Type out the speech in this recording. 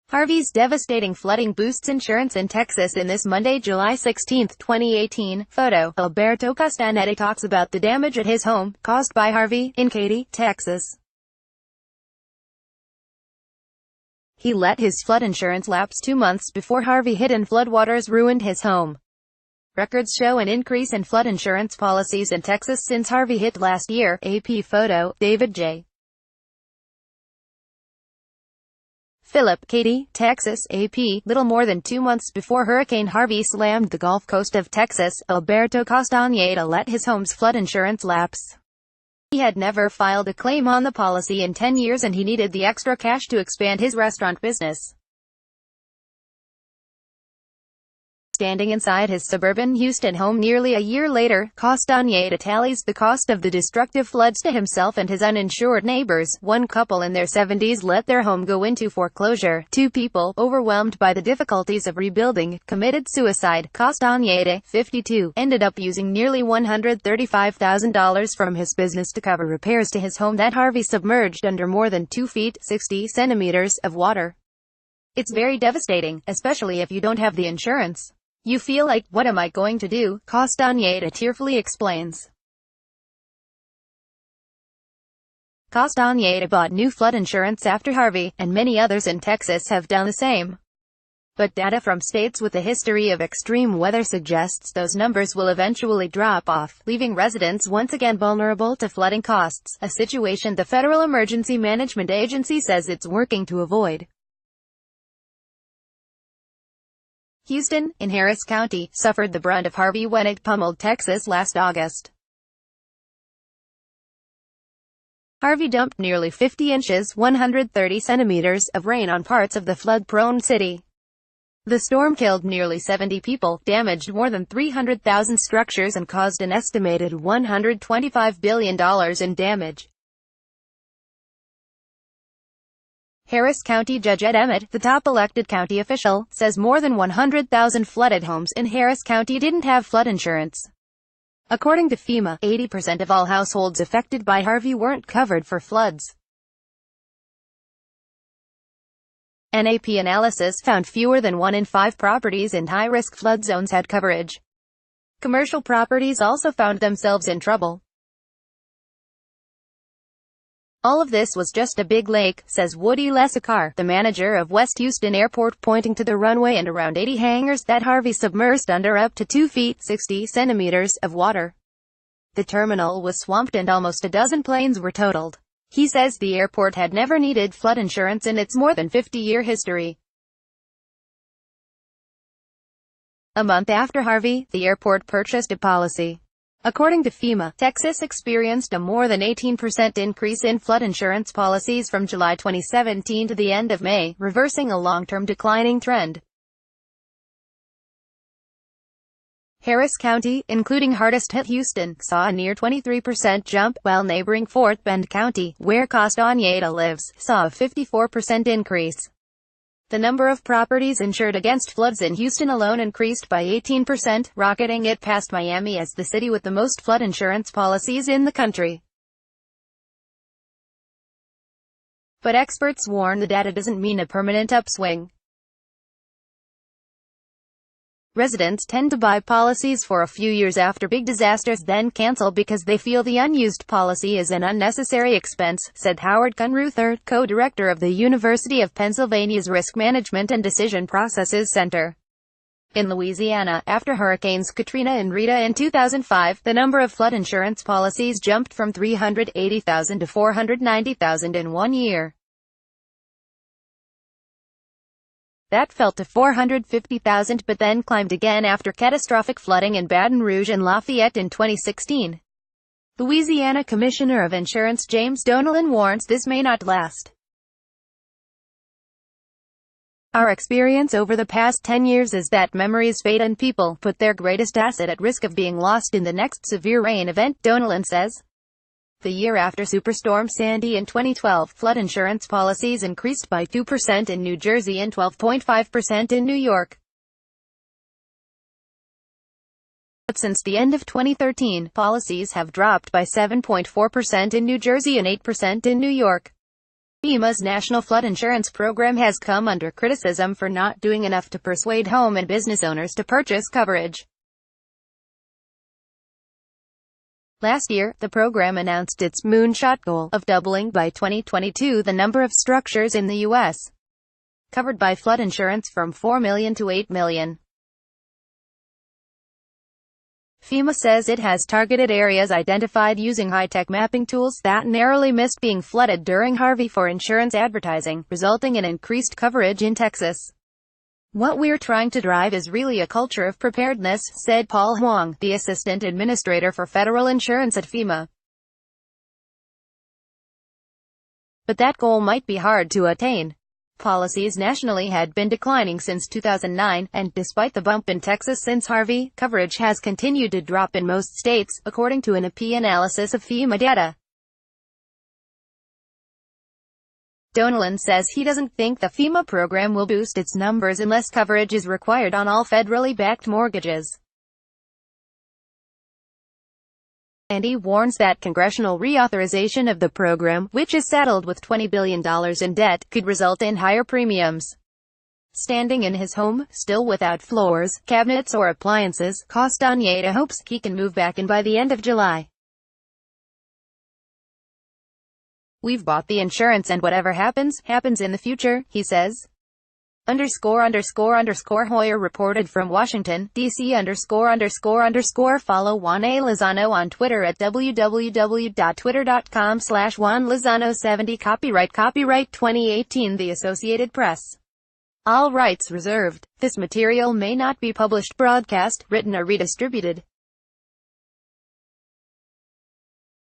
Harvey's devastating flooding boosts insurance in Texas. In this Monday, July 16, 2018, photo, Alberto Castanetti talks about the damage at his home, caused by Harvey, in Katy, Texas. He let his flood insurance lapse 2 months before Harvey hit and floodwaters ruined his home. Records show an increase in flood insurance policies in Texas since Harvey hit last year. AP photo, David J. Philip, Katy, Texas. AP, little more than 2 months before Hurricane Harvey slammed the Gulf Coast of Texas, Alberto Castanetti let his home's flood insurance lapse. He had never filed a claim on the policy in 10 years and he needed the extra cash to expand his restaurant business. Standing inside his suburban Houston home nearly a year later, Castanetti tallies the cost of the destructive floods to himself and his uninsured neighbors. One couple in their 70s let their home go into foreclosure. 2 people, overwhelmed by the difficulties of rebuilding, committed suicide. Castanetti, 52, ended up using nearly $135,000 from his business to cover repairs to his home that Harvey submerged under more than 2 feet, 60 centimeters, of water. It's very devastating, especially if you don't have the insurance. You feel like, what am I going to do? Castanetti tearfully explains. Castanetti bought new flood insurance after Harvey, and many others in Texas have done the same. But data from states with a history of extreme weather suggests those numbers will eventually drop off, leaving residents once again vulnerable to flooding costs, a situation the Federal Emergency Management Agency says it's working to avoid. Houston, in Harris County, suffered the brunt of Harvey when it pummeled Texas last August. Harvey dumped nearly 50 inches, 130 centimeters, of rain on parts of the flood-prone city. The storm killed nearly 70 people, damaged more than 300,000 structures and caused an estimated $125 billion in damage. Harris County Judge Ed Emmett, the top elected county official, says more than 100,000 flooded homes in Harris County didn't have flood insurance. According to FEMA, 80% of all households affected by Harvey weren't covered for floods. An AP analysis found fewer than 1 in 5 properties in high-risk flood zones had coverage. Commercial properties also found themselves in trouble. All of this was just a big lake, says Woody Lesicar, the manager of West Houston Airport, pointing to the runway and around 80 hangars that Harvey submersed under up to 2 feet, 60 centimeters, of water. The terminal was swamped and almost a dozen planes were totaled. He says the airport had never needed flood insurance in its more than 50-year history. A month after Harvey, the airport purchased a policy. According to FEMA, Texas experienced a more than 18% increase in flood insurance policies from July 2017 to the end of May, reversing a long-term declining trend. Harris County, including hardest-hit Houston, saw a near 23% jump, while neighboring Fort Bend County, where Castanetti lives, saw a 54% increase. The number of properties insured against floods in Houston alone increased by 18%, rocketing it past Miami as the city with the most flood insurance policies in the country. But experts warn the data doesn't mean a permanent upswing. Residents tend to buy policies for a few years after big disasters, then cancel because they feel the unused policy is an unnecessary expense, said Howard Gunru III, co-director of the University of Pennsylvania's Risk Management and Decision Processes Center. In Louisiana, after Hurricanes Katrina and Rita in 2005, the number of flood insurance policies jumped from 380,000 to 490,000 in 1 year. That fell to 450,000 but then climbed again after catastrophic flooding in Baton Rouge and Lafayette in 2016. Louisiana Commissioner of Insurance James Donelon warns this may not last. Our experience over the past 10 years is that memories fade and people put their greatest asset at risk of being lost in the next severe rain event, Donelon says. The year after Superstorm Sandy in 2012, flood insurance policies increased by 2% in New Jersey and 12.5% in New York. But since the end of 2013, policies have dropped by 7.4% in New Jersey and 8% in New York. FEMA's National Flood Insurance Program has come under criticism for not doing enough to persuade home and business owners to purchase coverage. Last year, the program announced its moonshot goal of doubling by 2022 the number of structures in the U.S. covered by flood insurance from 4 million to 8 million. FEMA says it has targeted areas identified using high-tech mapping tools that narrowly missed being flooded during Harvey for insurance advertising, resulting in increased coverage in Texas. "What we're trying to drive is really a culture of preparedness," said Paul Huang, the assistant administrator for federal insurance at FEMA. But that goal might be hard to attain. Policies nationally had been declining since 2009, and despite the bump in Texas since Harvey, coverage has continued to drop in most states, according to an AP analysis of FEMA data. Donnellan says he doesn't think the FEMA program will boost its numbers unless coverage is required on all federally backed mortgages. And he warns that congressional reauthorization of the program, which is saddled with $20 billion in debt, could result in higher premiums. Standing in his home, still without floors, cabinets or appliances, Castañeda hopes he can move back in by the end of July. "We've bought the insurance and whatever happens, happens in the future," he says. Hoyer reported from Washington, D.C. Follow Juan A. Lozano on Twitter at www.twitter.com/JuanLozano70. Copyright 2018 The Associated Press. All rights reserved. This material may not be published, broadcast, written or redistributed.